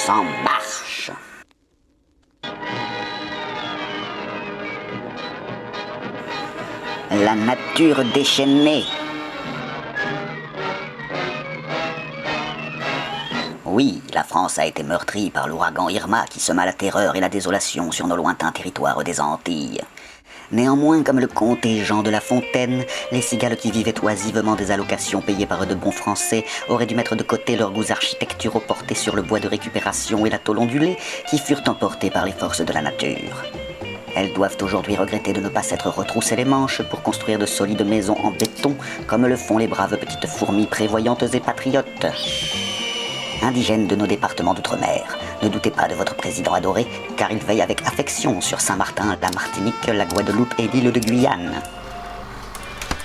tous en marche. La nature déchaînée. Oui, la France a été meurtrie par l'ouragan Irma qui sema la terreur et la désolation sur nos lointains territoires des Antilles. Néanmoins, comme le contait Jean de La Fontaine, les cigales qui vivaient oisivement des allocations payées par de bons Français auraient dû mettre de côté leurs goûts architecturaux portés sur le bois de récupération et la tôle ondulée qui furent emportés par les forces de la nature. Elles doivent aujourd'hui regretter de ne pas s'être retroussées les manches pour construire de solides maisons en béton comme le font les braves petites fourmis prévoyantes et patriotes. Indigènes de nos départements d'outre-mer, ne doutez pas de votre président adoré, car il veille avec affection sur Saint-Martin, la Martinique, la Guadeloupe et l'île de Guyane.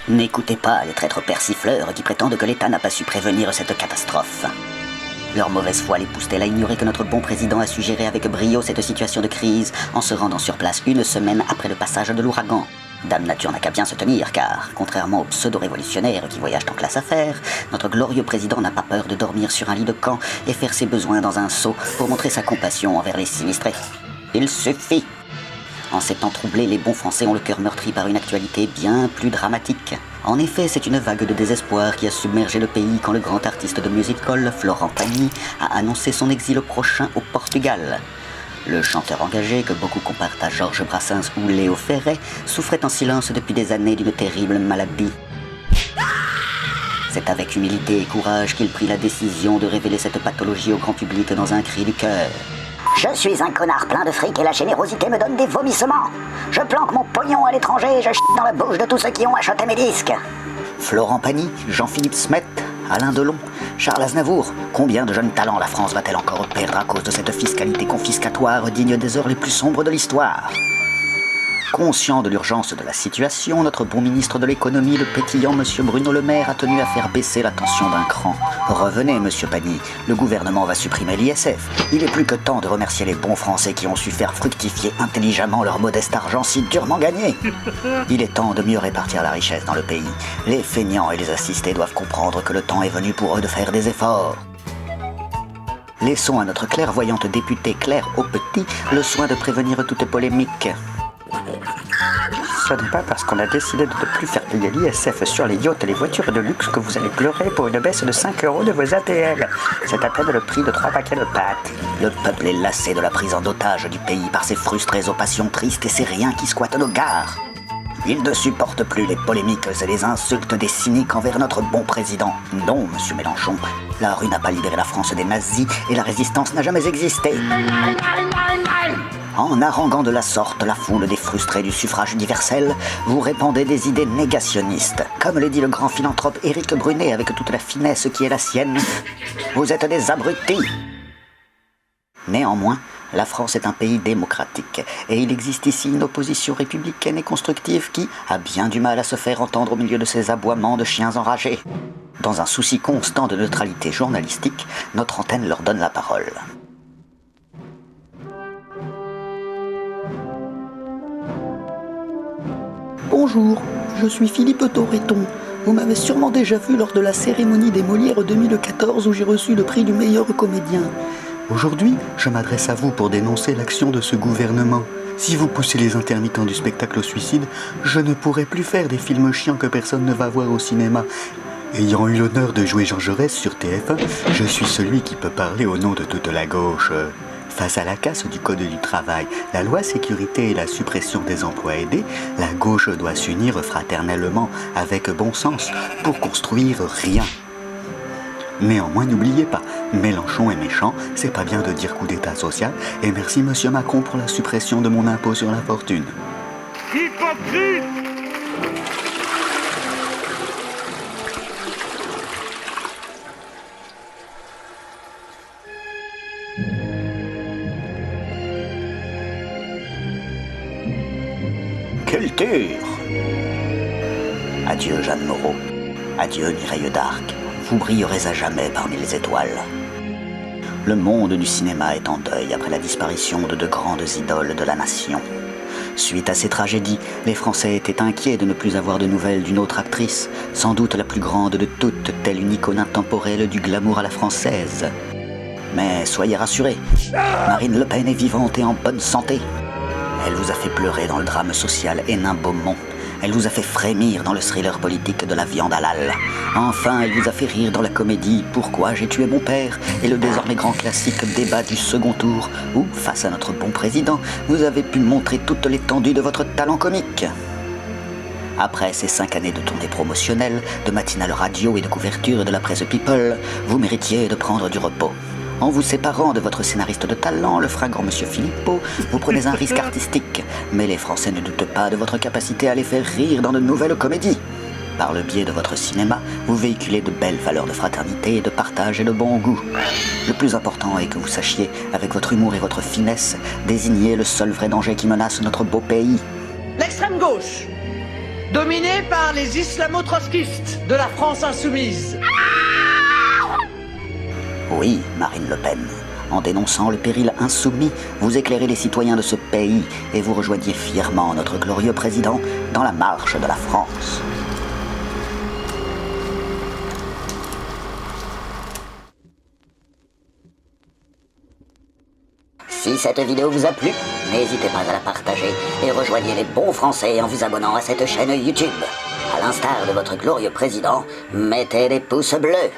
N'écoutez pas les traîtres persifleurs qui prétendent que l'État n'a pas su prévenir cette catastrophe. Leur mauvaise foi les pousse-t-elle à ignorer que notre bon président a su gérer avec brio cette situation de crise en se rendant sur place une semaine après le passage de l'ouragan. Dame Nature n'a qu'à bien se tenir, car, contrairement aux pseudo-révolutionnaires qui voyagent en classe affaires, notre glorieux président n'a pas peur de dormir sur un lit de camp et faire ses besoins dans un seau pour montrer sa compassion envers les sinistrés. Il suffit. En ces temps troublés, les bons Français ont le cœur meurtri par une actualité bien plus dramatique. En effet, c'est une vague de désespoir qui a submergé le pays quand le grand artiste de music-hall, Florent Pagny, a annoncé son exil prochain au Portugal. Le chanteur engagé, que beaucoup comparent à Georges Brassens ou Léo Ferré, souffrait en silence depuis des années d'une terrible maladie. C'est avec humilité et courage qu'il prit la décision de révéler cette pathologie au grand public dans un cri du cœur. Je suis un connard plein de fric et la générosité me donne des vomissements. Je planque mon pognon à l'étranger et je chie dans la bouche de tous ceux qui ont acheté mes disques. Florent Pagny, Jean-Philippe Smet, Alain Delon, Charles Aznavour, combien de jeunes talents la France va-t-elle encore perdre à cause de cette fiscalité confiscatoire digne des heures les plus sombres de l'histoire ? Conscient de l'urgence de la situation, notre bon ministre de l'économie, le pétillant M. Bruno Le Maire, a tenu à faire baisser la tension d'un cran. Revenez, M. Pagny, le gouvernement va supprimer l'ISF. Il est plus que temps de remercier les bons Français qui ont su faire fructifier intelligemment leur modeste argent si durement gagné. Il est temps de mieux répartir la richesse dans le pays. Les feignants et les assistés doivent comprendre que le temps est venu pour eux de faire des efforts. Laissons à notre clairvoyante députée Claire Aupetit le soin de prévenir toute polémique. Ce n'est pas parce qu'on a décidé de ne plus faire payer l'ISF sur les yachts et les voitures de luxe que vous allez pleurer pour une baisse de 5 € de vos ATL. C'est à peine le prix de 3 paquets de pâtes. Le peuple est lassé de la prise en otage du pays par ses frustrés aux passions tristes et ses riens qui squattent nos gares. Il ne supporte plus les polémiques et les insultes des cyniques envers notre bon président. Non, monsieur Mélenchon, la rue n'a pas libéré la France des nazis et la résistance n'a jamais existé. En haranguant de la sorte la foule des frustrés du suffrage universel, vous répandez des idées négationnistes. Comme le dit le grand philanthrope Éric Brunet avec toute la finesse qui est la sienne, vous êtes des abrutis. Néanmoins, la France est un pays démocratique et il existe ici une opposition républicaine et constructive qui a bien du mal à se faire entendre au milieu de ces aboiements de chiens enragés. Dans un souci constant de neutralité journalistique, notre antenne leur donne la parole. Bonjour, je suis Philippe Torreton. Vous m'avez sûrement déjà vu lors de la cérémonie des Molières 2014 où j'ai reçu le prix du meilleur comédien. Aujourd'hui, je m'adresse à vous pour dénoncer l'action de ce gouvernement. Si vous poussez les intermittents du spectacle au suicide, je ne pourrai plus faire des films chiants que personne ne va voir au cinéma. Ayant eu l'honneur de jouer Jean Jaurès sur TF1, je suis celui qui peut parler au nom de toute la gauche. Face à la casse du Code du travail, la loi sécurité et la suppression des emplois aidés, la gauche doit s'unir fraternellement avec bon sens pour construire rien. Néanmoins, n'oubliez pas, Mélenchon est méchant, c'est pas bien de dire coup d'état social, et merci Monsieur Macron pour la suppression de mon impôt sur la fortune. Hypocrite! Culture. Adieu Jeanne Moreau, adieu Mireille d'Arc, vous brillerez à jamais parmi les étoiles. Le monde du cinéma est en deuil après la disparition de deux grandes idoles de la nation. Suite à ces tragédies, les Français étaient inquiets de ne plus avoir de nouvelles d'une autre actrice, sans doute la plus grande de toutes, telle une icône intemporelle du glamour à la française. Mais soyez rassurés, Marine Le Pen est vivante et en bonne santé. Elle vous a fait pleurer dans le drame social Hénin-Beaumont. Elle vous a fait frémir dans le thriller politique de la viande halal. Enfin, elle vous a fait rire dans la comédie Pourquoi j'ai tué mon père et le désormais grand classique débat du second tour où, face à notre bon président, vous avez pu montrer toute l'étendue de votre talent comique. Après ces 5 années de tournée promotionnelle, de matinale radio et de couverture de la presse People, vous méritiez de prendre du repos. En vous séparant de votre scénariste de talent, le fringant Monsieur Philippot, vous prenez un risque artistique. Mais les Français ne doutent pas de votre capacité à les faire rire dans de nouvelles comédies. Par le biais de votre cinéma, vous véhiculez de belles valeurs de fraternité, de partage et de bon goût. Le plus important est que vous sachiez, avec votre humour et votre finesse, désigner le seul vrai danger qui menace notre beau pays. L'extrême gauche, dominée par les islamo-trotskistes de la France insoumise. Oui, Marine Le Pen. En dénonçant le péril insoumis, vous éclairez les citoyens de ce pays et vous rejoignez fièrement notre glorieux président dans la marche de la France. Si cette vidéo vous a plu, n'hésitez pas à la partager et rejoignez les bons Français en vous abonnant à cette chaîne YouTube. À l'instar de votre glorieux président, mettez des pouces bleus.